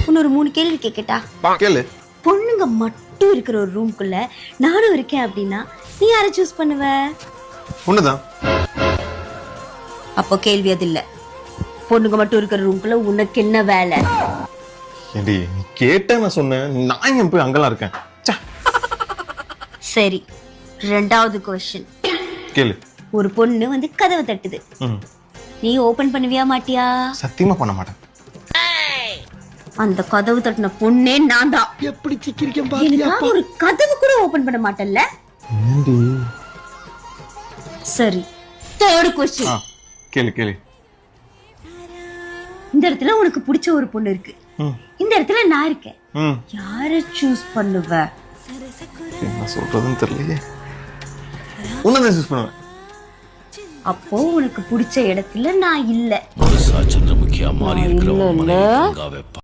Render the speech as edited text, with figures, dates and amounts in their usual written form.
இன்னொரு 3 கேள்வி கேட்கட்டா? கேளு. பொண்ணுங்க மட்டும் இருக்கிற ஒரு ரூம்குள்ள நானும் இருக்கேன் அப்படின்னா நீ யாரை சூஸ் பண்ணுவ? உன்னதான். அப்போ கேள்வி அது இல்ல. பொண்ணுங்க மட்டும் இருக்கிற ரூம்குள்ள உனக்கு என்ன வேலை? ஏண்டி நீ கேட்ட நான் சொன்னேன். நான் ஏன் போய் அங்கெல்லாம் இருக்கேன்? ச்சே. சரி, 2வது क्वेश्चन. கேளு. ஒரு பொண்ணு வந்து கதவை தட்டுது. நீ ஓபன் பண்ணுவியா மாட்டியா? சத்தியமா பண்ண மாட்டேன். அந்த கதவு தட்டின பொண்ணே நான் தான். எப்படி சிக்கிரிக்கம் பாத்தியா? எனக்கு ஒரு கதவு கூட ஓபன் பண்ண மாட்டல்ல? ஏண்டி? சரி, 3rd क्वेश्चन. கேளு கேளு. இந்த இடத்துல உனக்கு பிடிச்ச ஒரு பொண்ணு இருக்கு. இந்த இடத்துல நான் இருக்கேன். யாரை சூஸ் பண்ணுவ? என்ன சொல்றதுன்னு தெரியலையே. உன்னதான் சூஸ் பண்ணுவேன். அப்போ உனக்கு பிடிச்ச இடத்துல நான் இல்ல. சந்திரமுகியா மாறி இருக்கிறவன்